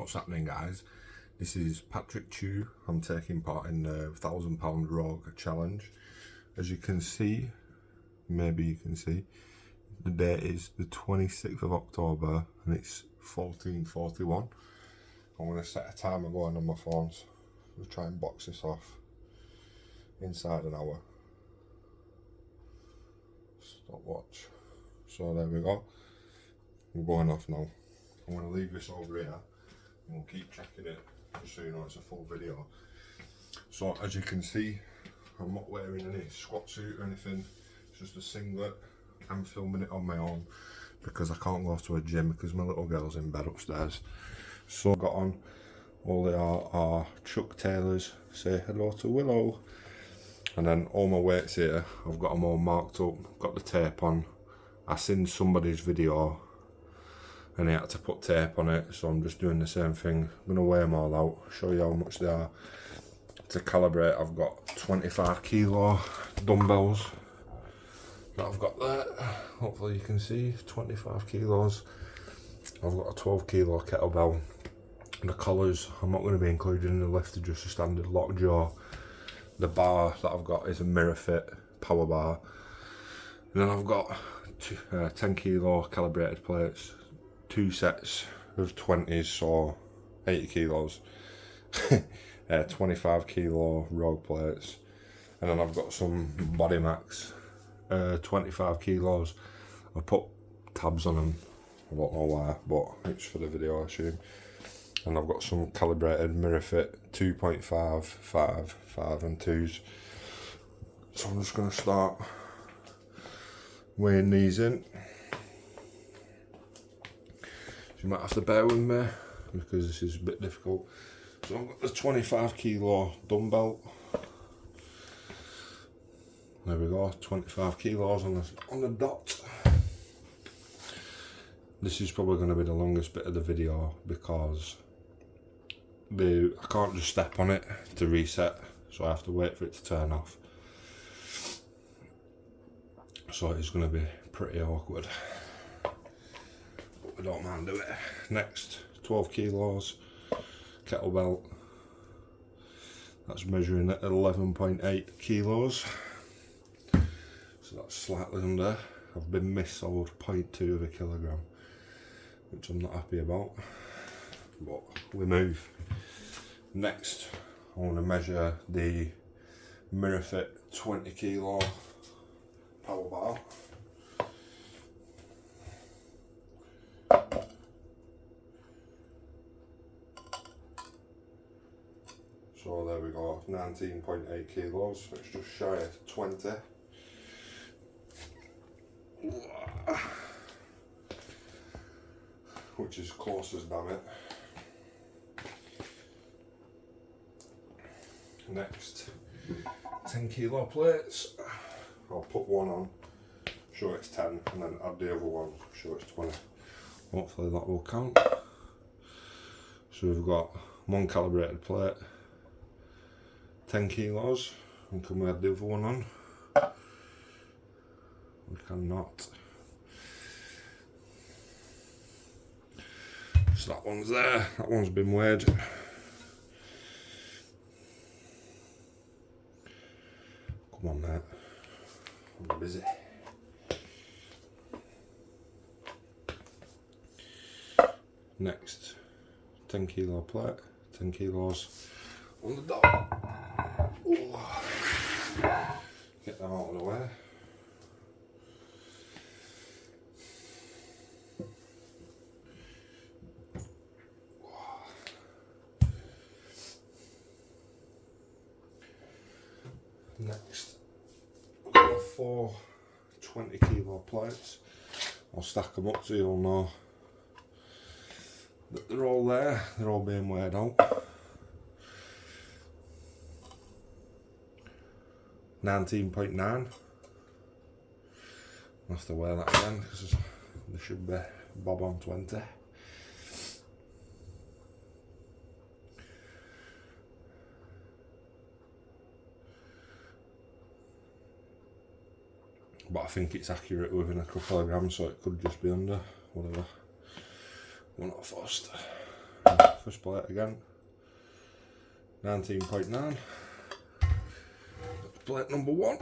What's happening, guys? This is Patrick Chew. I'm taking part in the 1,000 pound Rogue challenge. As you can see, maybe you can see, the date is the 26th of October and it's 14:41. I'm going to set a timer going on my phones. We'll try and box this off inside an hour. Stopwatch. So there we go. We're going off now. I'm going to leave this over here and we'll keep checking it just so you know it's a full video. So as you can see, I'm not wearing any squat suit or anything, it's just a singlet. I'm filming it on my own because I can't go to a gym because my little girl's in bed upstairs. So I got on all they are Chuck Taylors, say hello to Willow. And then all my weights here, I've got them all marked up, got the tape on. I seen somebody's video and he had to put tape on it, so I'm just doing the same thing. I'm going to weigh them all out, show you how much they are. To calibrate, I've got 25 kilo dumbbells that I've got there. Hopefully you can see, 25 kilos. I've got a 12 kilo kettlebell. The collars, I'm not going to be included in the lift, they're just a standard lockjaw. The bar that I've got is a Mirror Fit power bar. And then I've got 10 kilo calibrated plates, 2 sets of 20s, so 80 kilos. 25 kilo Rogue plates. And then I've got some Body Max, 25 kilos. I put tabs on them, I don't know why, but it's for the video I assume. And I've got some calibrated Mirror Fit 2.5, 5, 5 and 2s. So I'm just going to start weighing these in. So you might have to bear with me because this is a bit difficult. So I've got the 25 kilo dumbbell. There we go, 25 kilos on the dot. This is probably going to be the longest bit of the video because I can't just step on it to reset, so I have to wait for it to turn off. So it's going to be pretty awkward, but we don't mind doing it. Next, 12 kilos kettlebell. That's measuring at 11.8 kilos. So that's slightly under. I've been missold 0.2 of a kilogram, which I'm not happy about, but we move. Next, I want to measure the Mirror Fit 20 kilo power bar. So there we go, 19.8 kilos, it's just shy of 20. Which is close as damn it. Next, 10 kilo plates. I'll put one on, show it's 10, and then add the other one, show it's 20. Hopefully that will count. So we've got one calibrated plate, 10 kilos, and can we add the other one on? We cannot. So that one's there, that one's been weighed. Come on mate, I'm busy. Next, 10 kilo plate, 10 kilos on the dot. Ooh. Get them out of the way. Next, I've got 4 20 kilo plates. I'll stack them up so you'll know that they're all there, they're all being weighed out. 19.9. I'll have to weigh that again because there should be bob on 20. But I think it's accurate within a couple of grams, so it could just be under, whatever. We're not fussed. first plate again, 19.9, plate number 1.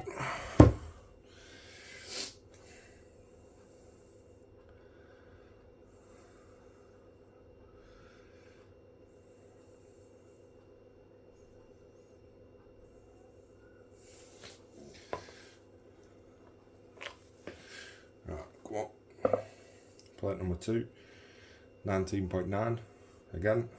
Right, come on. Plate number 2, 19.9 again.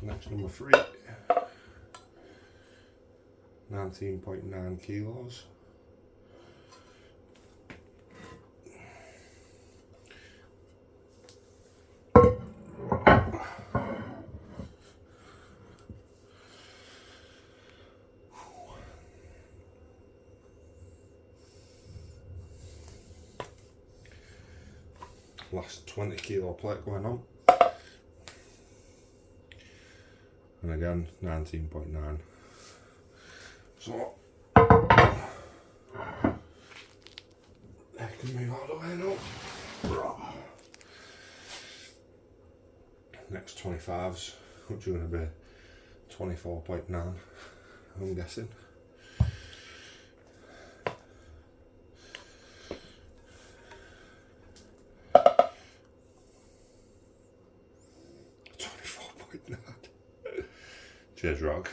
Next, number 3, 19.9 kilos. Last 20 kilo plate going on. And again, 19.9. So, I can move all the way now. Next 25s, which are going to be 24.9, I'm guessing. Cheers, Rock.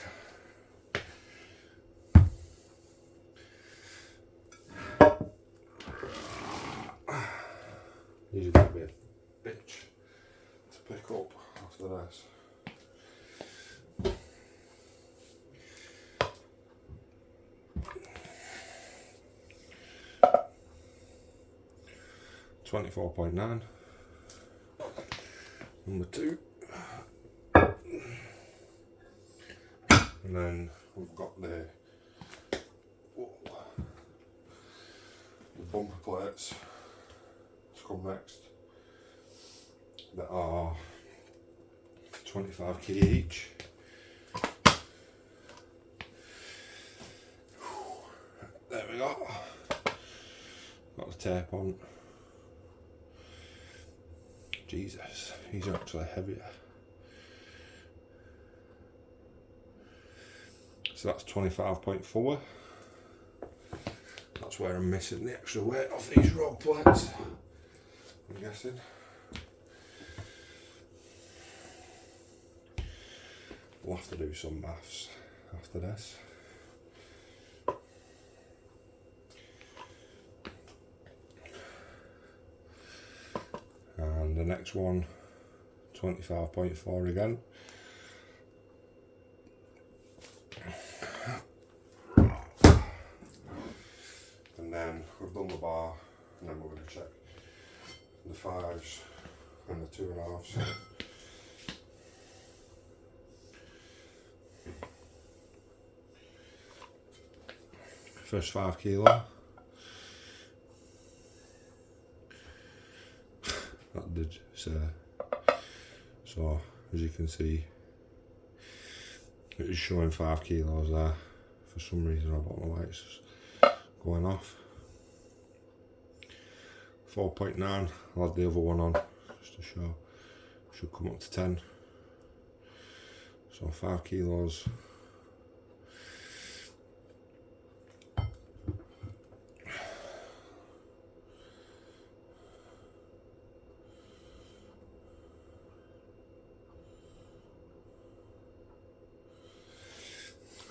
These are going to be a bitch to pick up after this. $24.9. Number 2. And then we've got the bumper plates to come next that are 25 kg each. There we go. Got the tape on. Jesus, these are actually heavier. So that's 25.4. That's where I'm missing the extra weight off these road plates, I'm guessing. We'll have to do some maths after this. And the next one, 25.4 again. And then we've done the bar, and then we're going to check the 5s and the 2.5s. First 5 kilo. That did say. So as you can see, it is showing 5 kilos there. For some reason I don't know why it's going off. 4.9, I'll add the other one on just to show. Should come up to 10. So 5 kilos.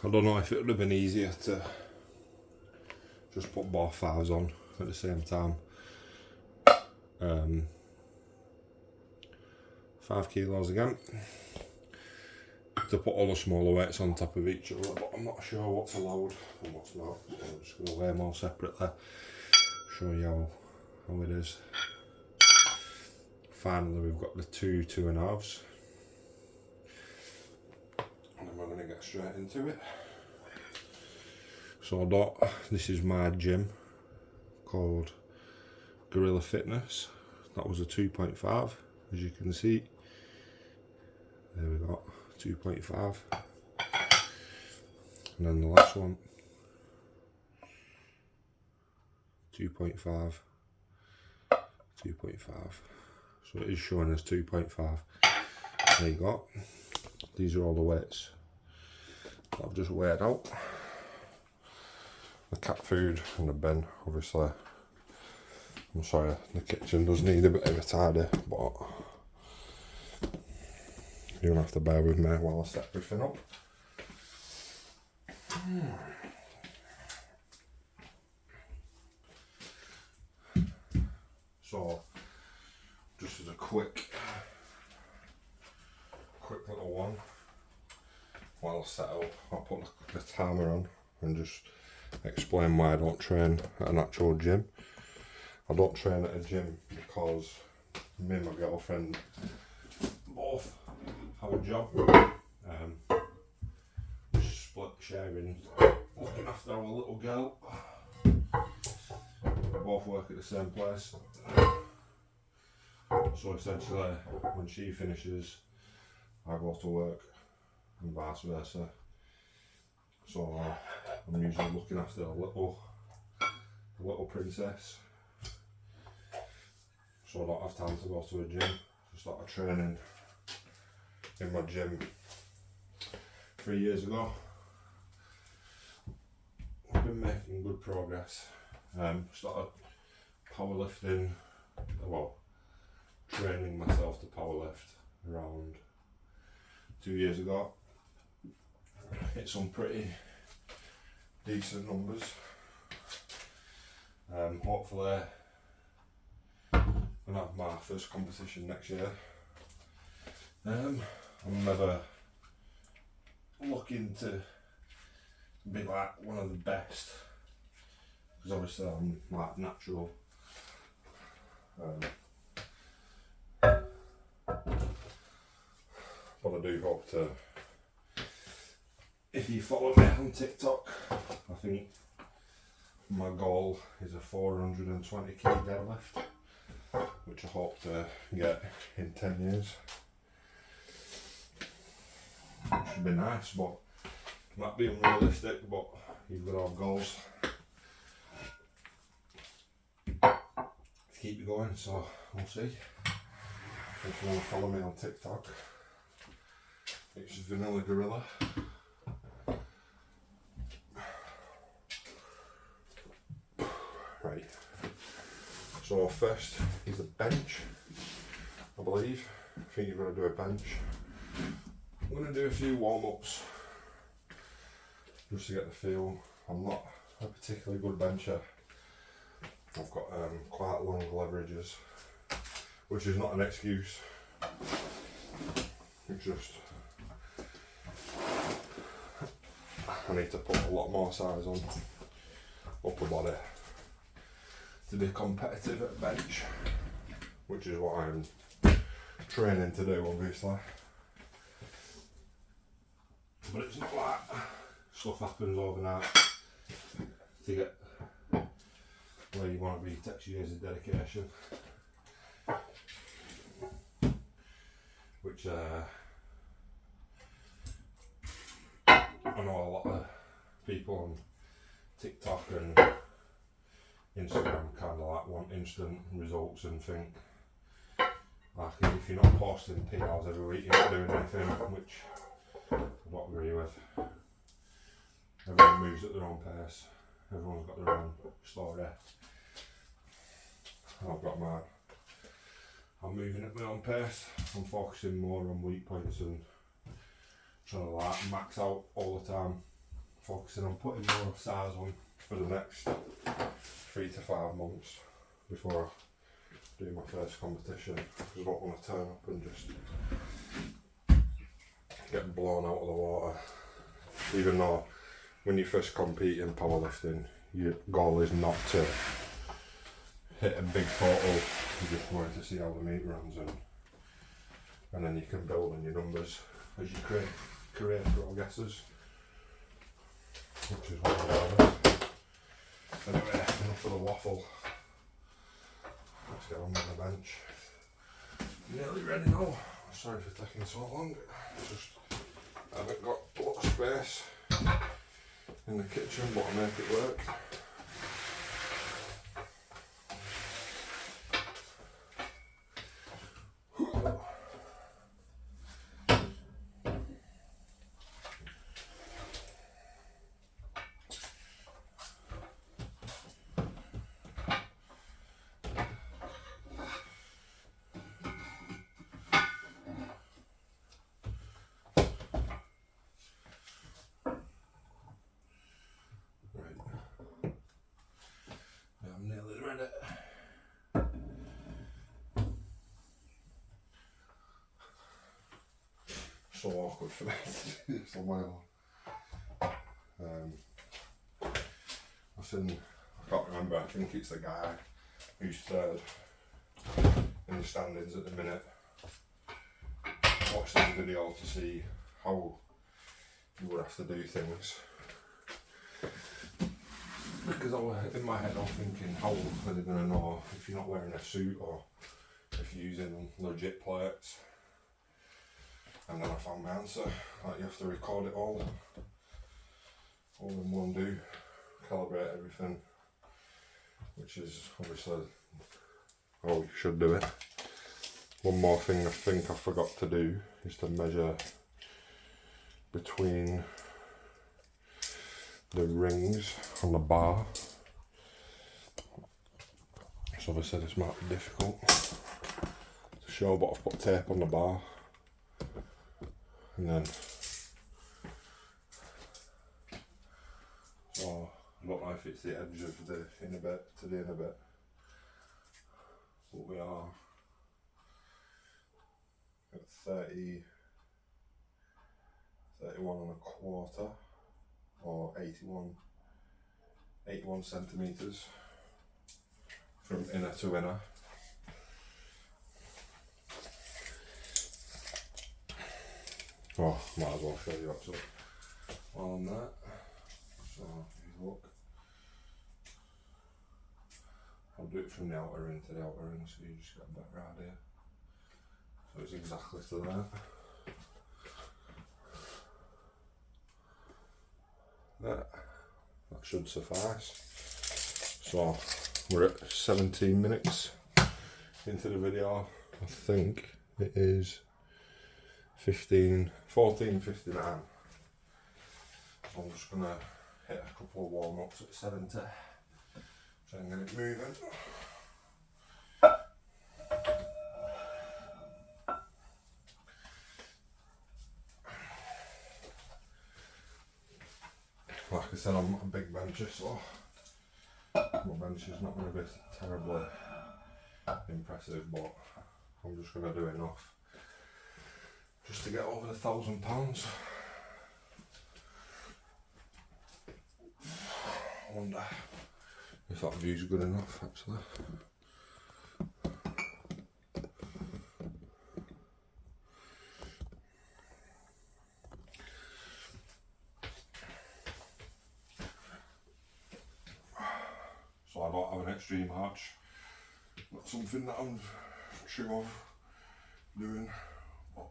I don't know if it would have been easier to just put both 5s on at the same time. 5 kilos again. To put all the smaller weights on top of each other, but I'm not sure what's allowed and what's not. So I'm just going to weigh them all separately, show you how it is. Finally, we've got the 2 2.5s. And then we're going to get straight into it. So this is my gym called Gorilla Fitness. That was a 2.5, as you can see. There we go, 2.5. And then the last one, 2.5, 2.5. So it is showing as 2.5. There you go. These are all the weights that I've just weighed out. The cat food and the bin, obviously. I'm sorry, the kitchen does need a bit of a tidy, but you're gonna have to bear with me while I set everything up. So, just as a quick little one, while I set up, I'll put the timer on and just explain why I don't train at an actual gym. I don't train at a gym because me and my girlfriend both have a job. Split sharing, looking after our little girl. We both work at the same place. So essentially, when she finishes, I go to work and vice versa. So I'm usually looking after the little princess. So I don't have time to go to a gym. I started training in my gym 3 years ago. I've been making good progress. Started powerlifting, well, training myself to powerlift around 2 years ago. Hit some pretty decent numbers. Hopefully I'll have my first competition next year. I'm never looking to be like one of the best, because obviously I'm like natural. But I do hope to, if you follow me on TikTok, I think my goal is a 420 kg deadlift, which I hope to get in 10 years. Which would be nice, but might be unrealistic, but you've got to have goals to keep you going, so we'll see. If you want to follow me on TikTok, it's Vanilla Gorilla. Right, so first is a bench, I believe. I think you're going to do a bench. I'm going to do a few warm-ups just to get the feel. I'm not a particularly good bencher. I've got quite long leverages, which is not an excuse. It's just I need to put a lot more size on upper body to be competitive at bench, which is what I'm training to do, obviously. But it's not like stuff happens overnight. To get where you want to be, it takes years of dedication, which I know a lot of people on TikTok and Instagram kind of like want instant results and think like if you're not posting PRs every week, you're not doing anything, which I don't agree with. Everyone moves at their own pace. Everyone's got their own story. I've got mine. I'm moving at my own pace. I'm focusing more on weak points and trying to like max out all the time. Focusing on putting more size on for the next 3 to 5 months before I do my first competition. Because I don't want to turn up and just get blown out of the water. Even though when you first compete in powerlifting, your goal is not to hit a big total, you just want to see how the meet runs, and then you can build on your numbers as you create career progresses, which is what I'm doing. Anyway, enough of the waffle. get on with the bench. Nearly ready now. Sorry for taking so long. Just haven't got a lot of space in the kitchen, but I'll make it work. I'm nearly ready. So awkward for me to do this on my own. I can't remember, I think it's the guy who's third in the standings at the minute. Watched this video to see how you would have to do things. Because in my head I'm thinking, how are they going to know if you're not wearing a suit or if you're using legit plates? And then I found my answer, like you have to record it all in one do, calibrate everything, which is obviously how you should do it. One more thing I think I forgot to do is to measure between the rings on the bar. So obviously this might be difficult to show, but I've put tape on the bar, and then so I don't know if it's the edge of the inner bit to the inner bit, but we are at 31.25 or 81 centimetres from inner to inner. Oh, might as well show you actually while I'm there. So if you look, I'll do it from the outer ring to the outer ring so you just get a better idea. So it's exactly to there. That should suffice. So we're at 17 minutes into the video. I think it is 14:59. So I'm just gonna hit a couple of warm ups at 70. Try and get it moving. Like I said, I'm not a big bencher, so my bench is not going to be terribly impressive, but I'm just going to do enough just to get over the £1,000. I wonder if that view's good enough actually. So I don't have an extreme arch. Not something that I'm sure of doing, but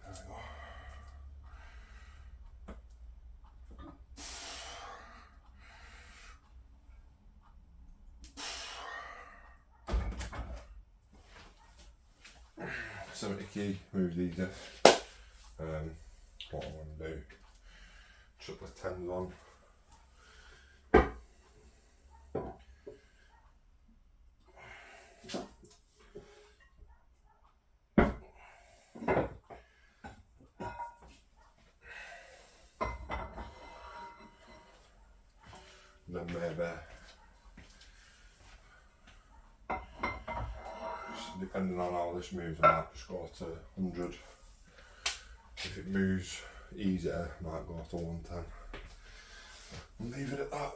there we go. key, moves easy. What I want to do, chuck the 10s on. Then maybe, depending on how this moves, I might just go to 100. If it moves easier, I might go to 110. And leave it at that.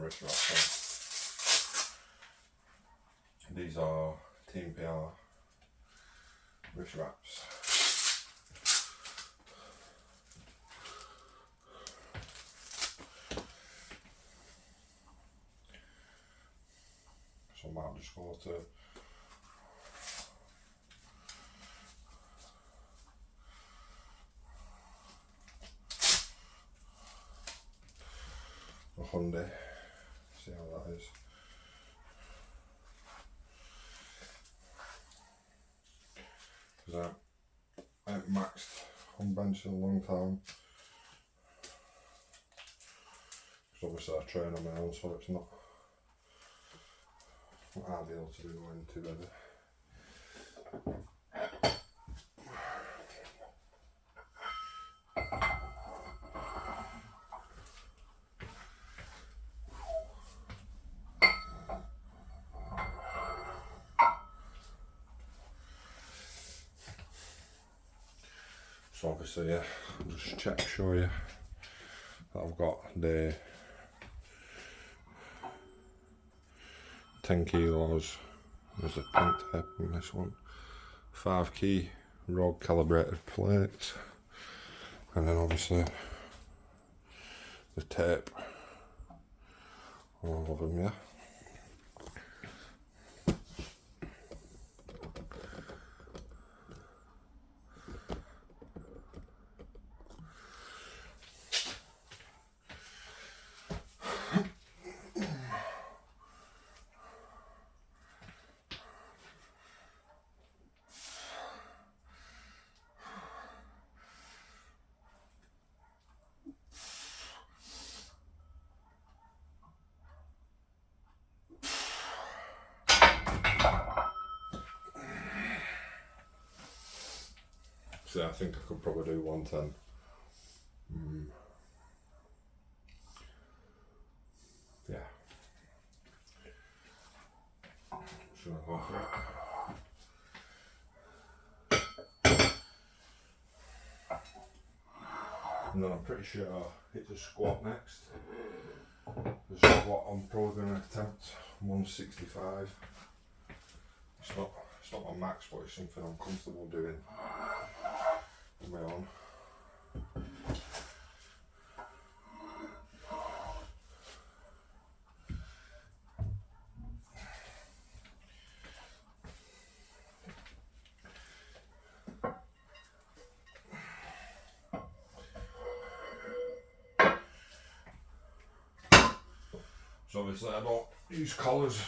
wrist wraps on. These are Team PR wrist wraps. So I might just go to a Hyundai, see how that is. Because I haven't maxed on bench in a long time. Because obviously I train on my own, so it's not ideal to be going too heavy. So obviously, yeah, I'll just show you that I've got the 10 kilos. There's a pink tape on this one. 5 key Rogue calibrated plates, and then obviously the tape, all of them, yeah. So I think I could probably do 110. Yeah. Should I go for it? And then I'm pretty sure I'll hit the squat next. The squat I'm probably going to attempt 165. It's not my max, but it's something I'm comfortable doing on my own. So obviously I don't use collars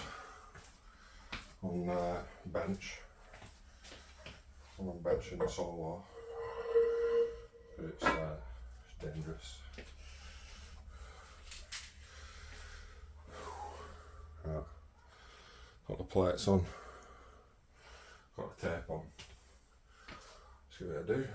on bench. When I'm benching solo, but it's dangerous. Right. Got the plates on, got the tape on. See what I do.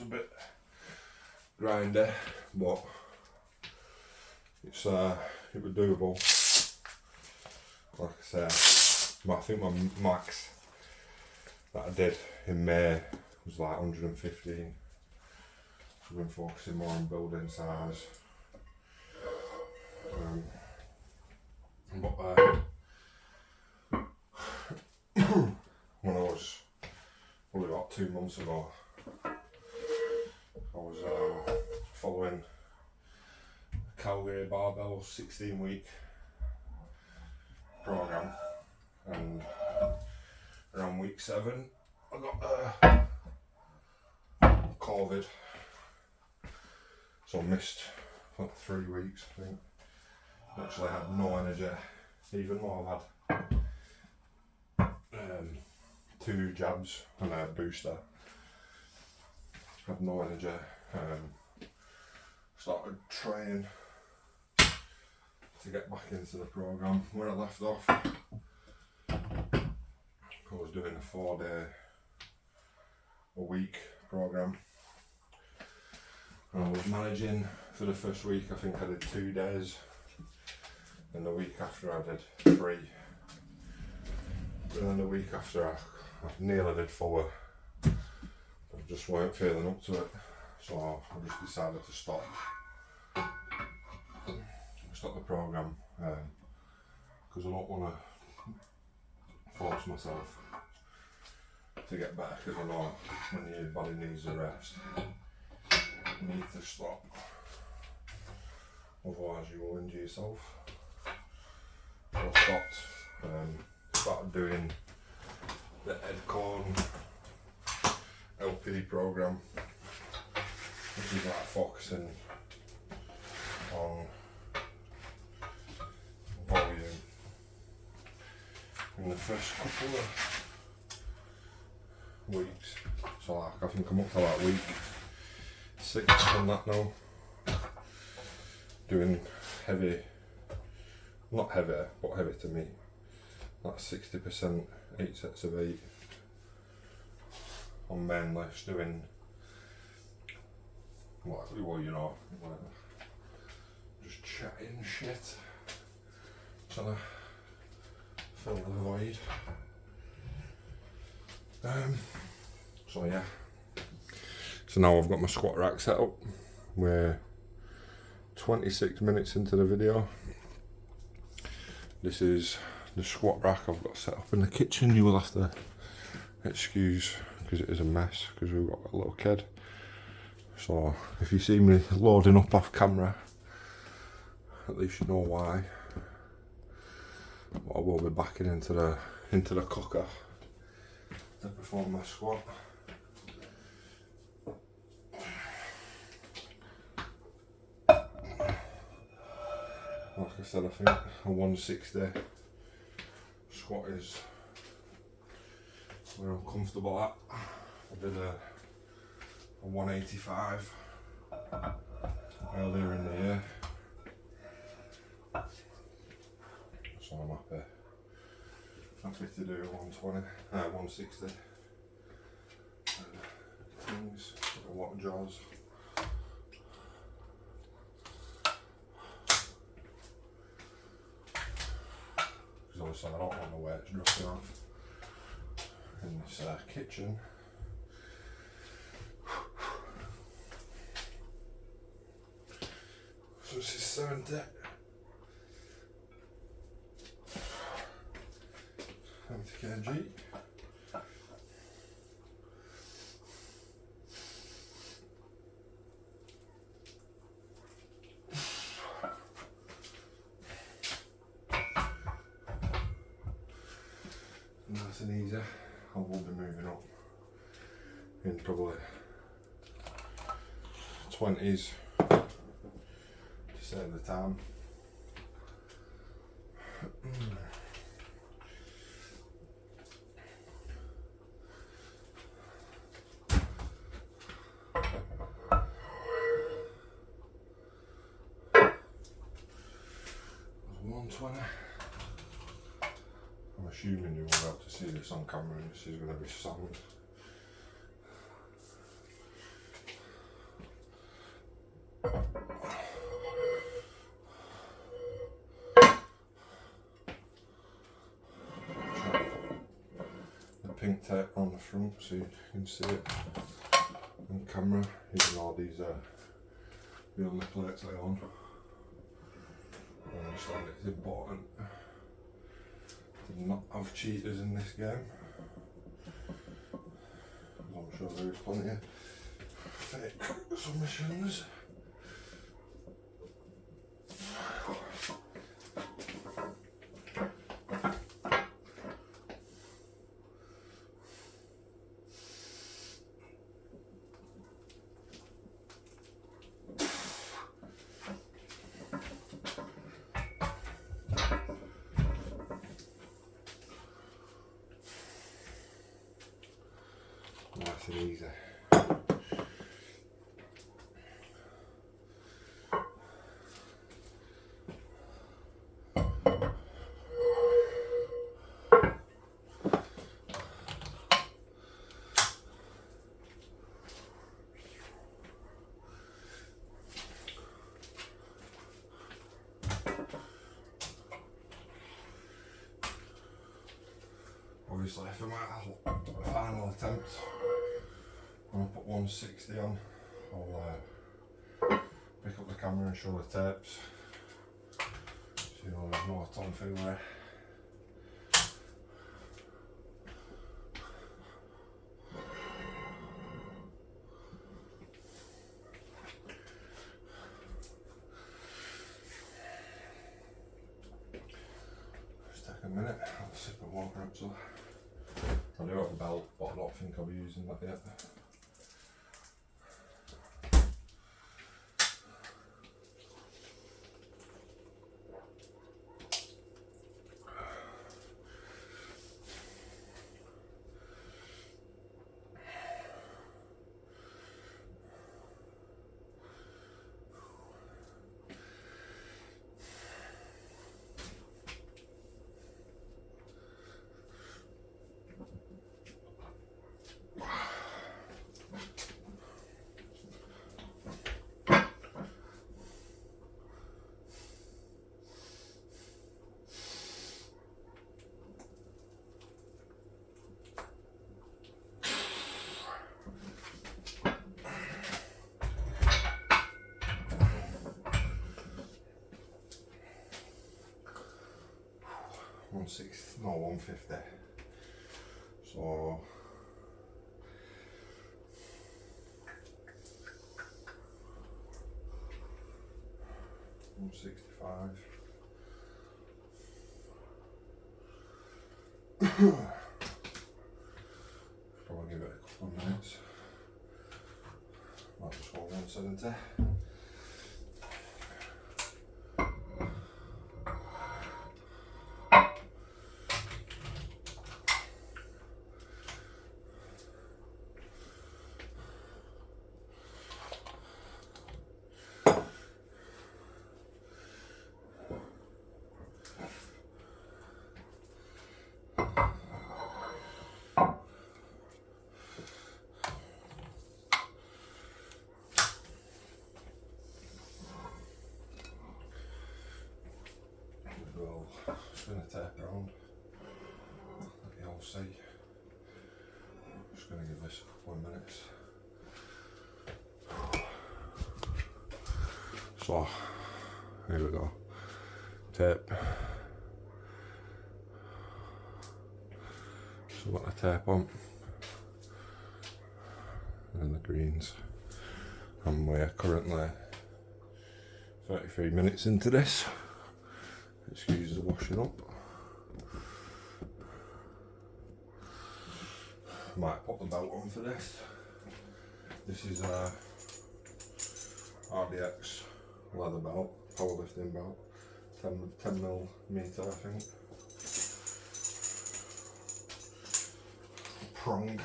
A bit grindy, but it's it was doable. Like I said, I think my max that I did in May was like 115. So I've been focusing more on building size. But when I was probably about 2 months ago, I was following a Gorilla Barbell 16-week program, and around week 7 I got COVID, so I missed like 3 weeks I think. Actually had no energy, even though I've had 2 jabs and a booster. Had no energy. Started training to get back into the programme. Where I left off, I was doing a 4-day a week programme, and I was managing for the first week. I think I did 2 days, and the week after I did 3, and then the week after I nearly did 4. I just weren't feeling up to it, so I just decided to stop the programme, because I don't want to force myself to get better, because I know when your body needs a rest, you need to stop, otherwise you will injure yourself. So I stopped, started doing the Edcorn LP programme, which is like focusing on volume. In the first couple of weeks, so like I think I'm up to like week 6 on that now, doing heavy, not heavy, but heavy to me, like 60%, 8 sets of 8 on main lifts, doing well, you know, like just chatting shit, trying to fill the void. So yeah, so now I've got my squat rack set up. We're 26 minutes into the video. This is the squat rack I've got set up in the kitchen. You will have to excuse because it is a mess, because we've got a little kid. So if you see me loading up off camera, at least you know why. But I will be backing into the cooker to perform my squat. Like I said, I think a 160 squat is where I'm comfortable at. I did a 185 earlier in the year, so I'm happy to do 160 things, a lot of jaws. Because obviously I don't want the weights dropping off in this kitchen. So this is 70. 70 kg. Nice and easy. I will be moving up in probably 20s to save the time. I'm assuming you will be able to see this on camera, and this is going to be sound. The pink tape on the front so you can see it on camera, even though these are the only plates I own. I understand it's important to not have cheaters in this game. I'm sure there is plenty of fake submissions. Nice and easy. obviously for my final attempt, I'm going to put 160 on. I'll pick up the camera and show the tapes, so you know there's no tomfoolery. Just take a minute, I'll sip of water actually. I do have a belt, but I don't think I'll be using that yet. No, 150. So 165. Probably give it a couple of minutes. Might just go 170. We'll spin the tape around, let you all see. I'm just going to give this a couple of minutes. So, here we go. Tape. So I've got the tape on. And the greens. And we're currently 33 minutes into this. Excuse the washing up. Might put the belt on for this. This is a RDX leather belt, powerlifting belt, 10mm I think. Prong.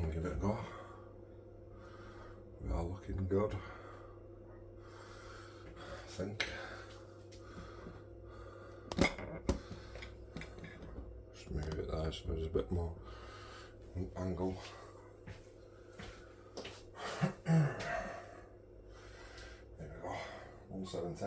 I'll give it a go. We are looking good, I think. Just move it there so there's a bit more angle. There we go, 170.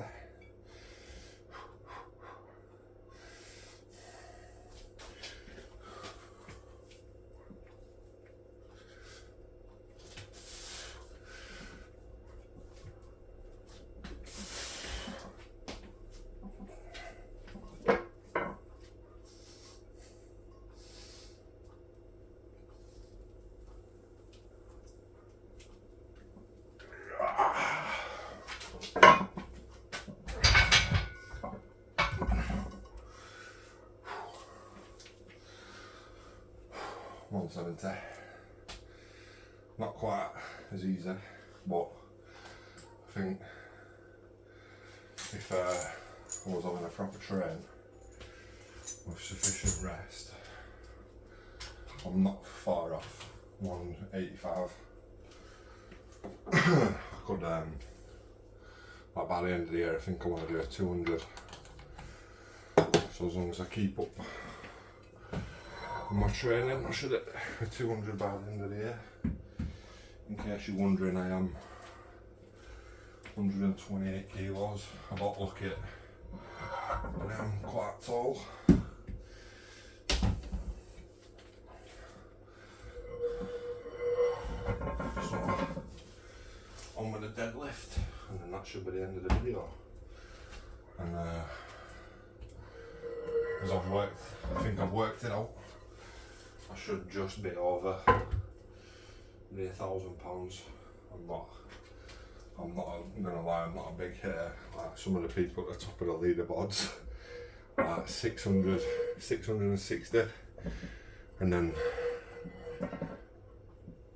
$170. Not quite as easy, but I think if I was having a proper train with sufficient rest, I'm not far off 185. I could, like by the end of the year, I think I want to do a 200. So as long as I keep up my training, I should hit a 200 by the end of the year. In case you're wondering, I am 128 kilos. I got lucky and I am quite tall. So, on with the deadlift, and then that should be the end of the video. And as I think I've worked it out, I should just be over the £1,000. I'm not gonna lie, I'm not a big hitter like some of the people at the top of the leaderboards, like 600, 660, and then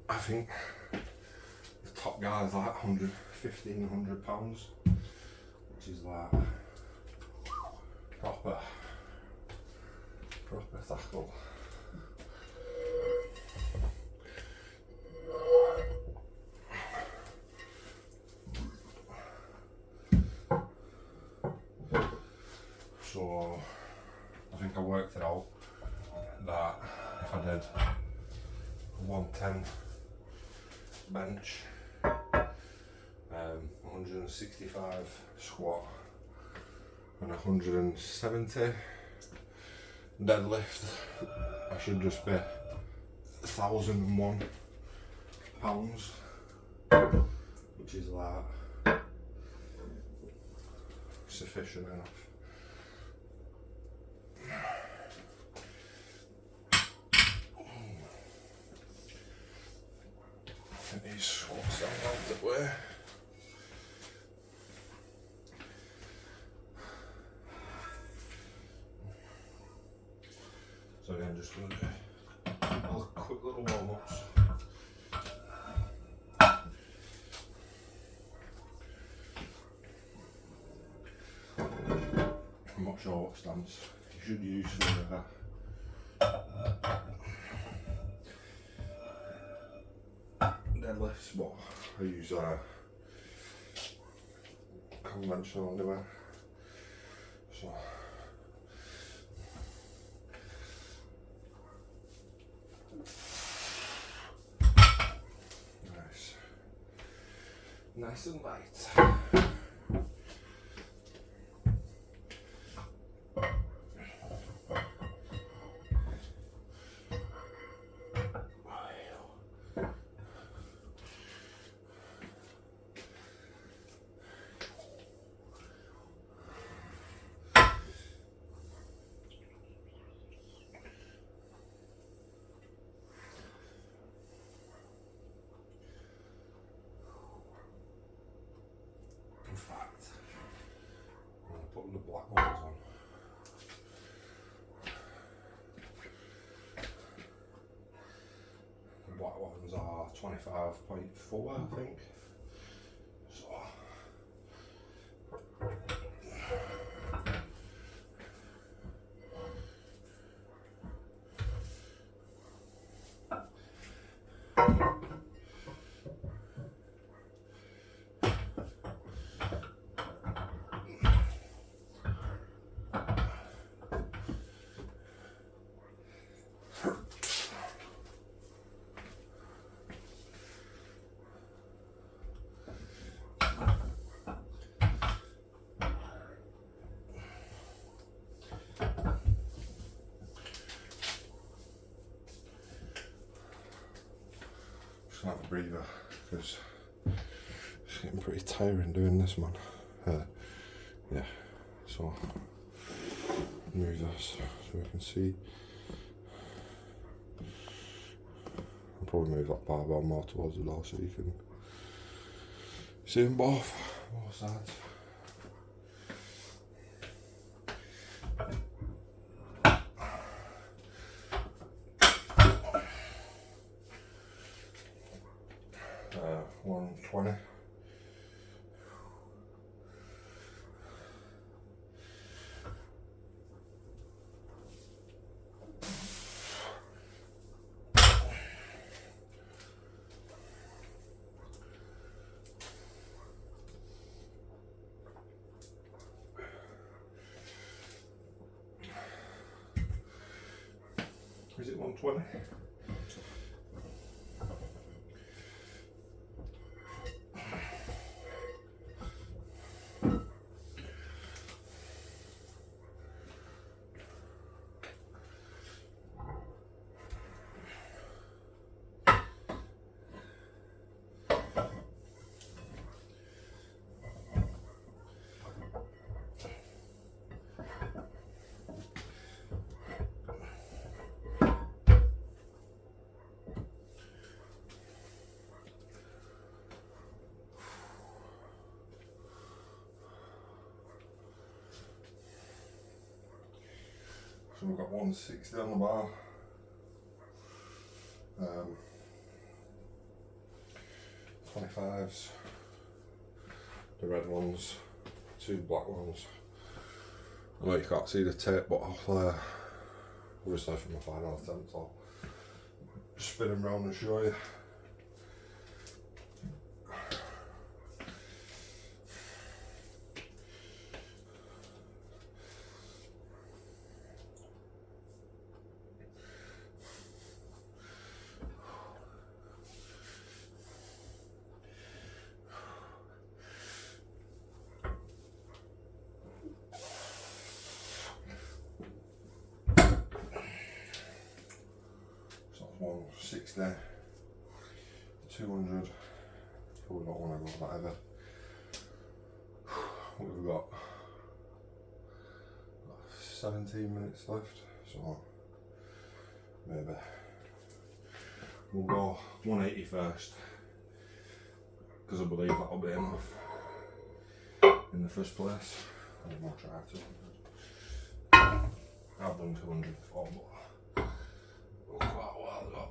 I think the top guy's like 100, £1,500, which is like proper tackle. So I think I worked it out that if I did 110 bench, 165 squat and 170 deadlift, I should just be 1,001 pounds, which is like sufficient enough. These squats don't out the way. So again, just going to do a quick little warm-ups. I'm not sure what stance you should use for that. Deadlifts, but I use conventional anyway. So nice and light. In fact, I'm going to put the black ones on. The black ones are 25.4, I think. So have a breather because it's getting pretty tiring doing this, man. Yeah, so move this so we can see. I'll probably move that barbell more towards the door so you can see them both sides. 120. So we've got 160 on the bar. 25s, the red ones, 2 black ones. I know you can't see the tape, but I'll obviously from my final attempt, I'll spin them round and show you. So that's 160, 200, probably not want to go that heavy. What have we got? 17 minutes left, so maybe we'll go 180 first, because I believe that'll be enough in the first place. And then we'll try 200. I've done 200 before, but quite a while ago.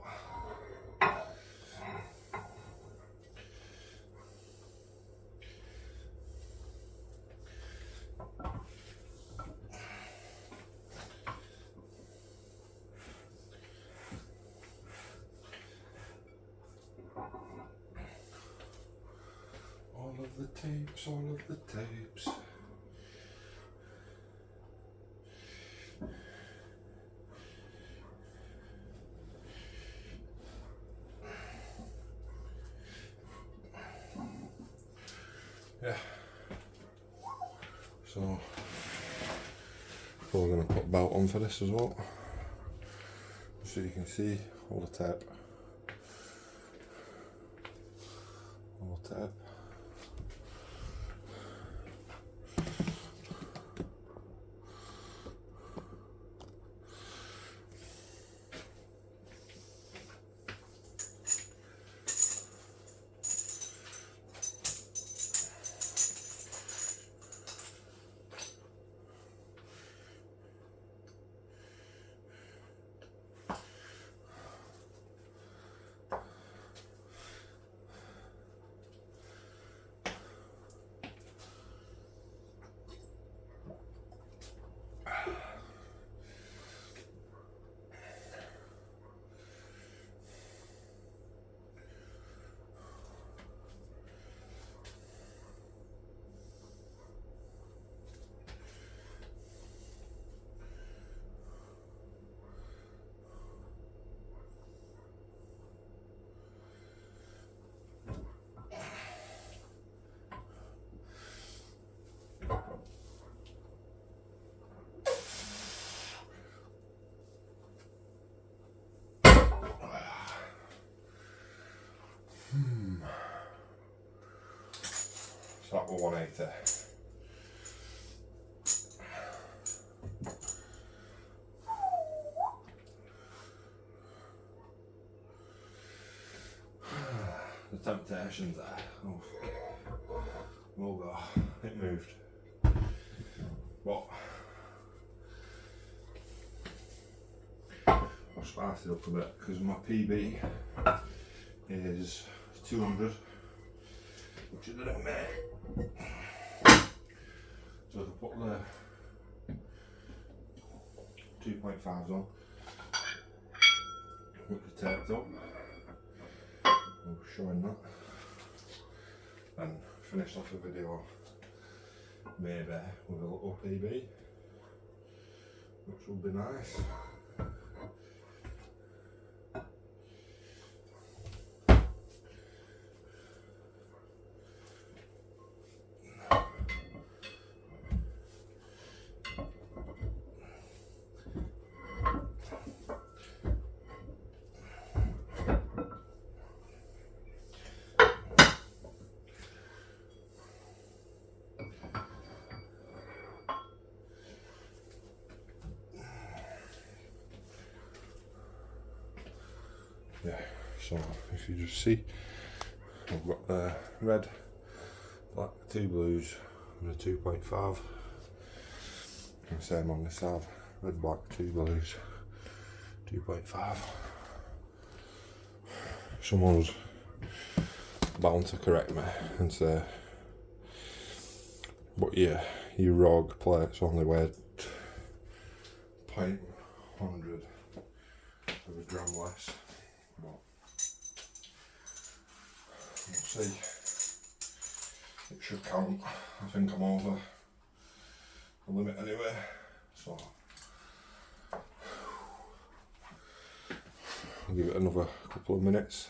All of the tapes, all of the tapes. Yeah. So, we're going to put belt on for this as well, so you can see all the tape. All the tape. So that was 180. The temptation's there. Oh god, it moved. But I've spiced it up a bit because my PB is 200, which I didn't make. So if I put the 2.5s on, which are taped up, I'm showing that, and finish off the video maybe with a little PB, which will be nice. So if you just see, I've got the red, black, 2 blues and a 2.5. And same on this side, red, black, 2 blues, 2.5. Someone's bound to correct me and say, but yeah, your rogue plates only weigh 0.100 of a gram less. But we'll see. It should count. I think I'm over the limit anyway. So I'll give it another couple of minutes.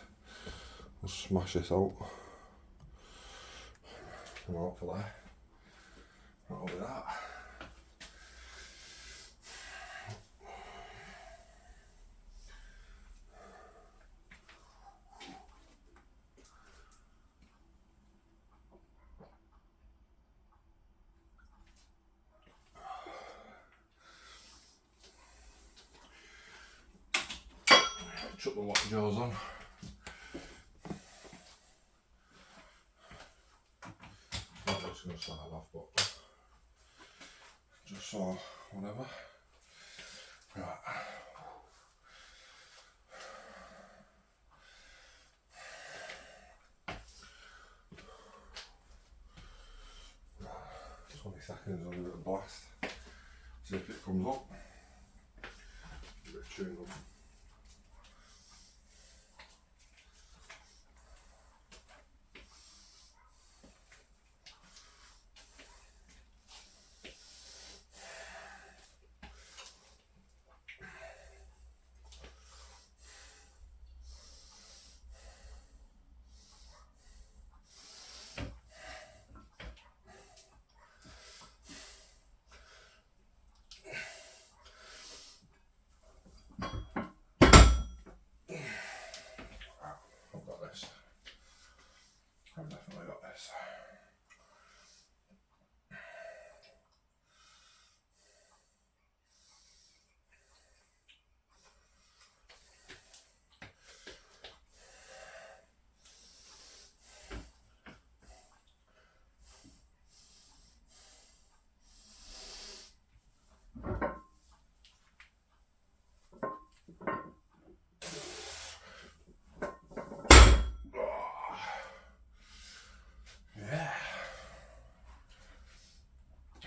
We'll smash this out. And hopefully that'll be that. Chuck the water jaws on. I'm just going to start off, but just so whatever. Right. Right. 20 seconds, I'll give it a blast. See if it comes up. A bit of chewing up. I've got this. I've definitely got this.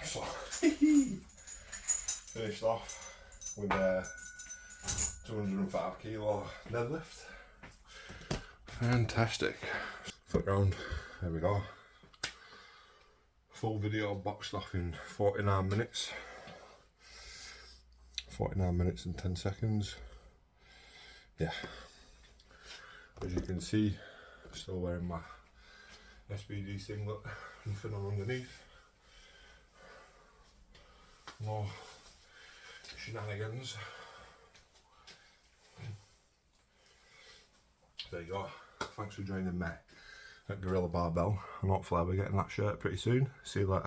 So, finished off with a 205 kilo deadlift. Fantastic. Foot round, there we go. Full video boxed off in 49 minutes. 49 minutes and 10 seconds. Yeah. As you can see, I'm still wearing my SBD singlet, nothing on underneath. No shenanigans. There you go. Thanks for joining me at Gorilla Barbell, and hopefully I'll be getting that shirt pretty soon. See you later.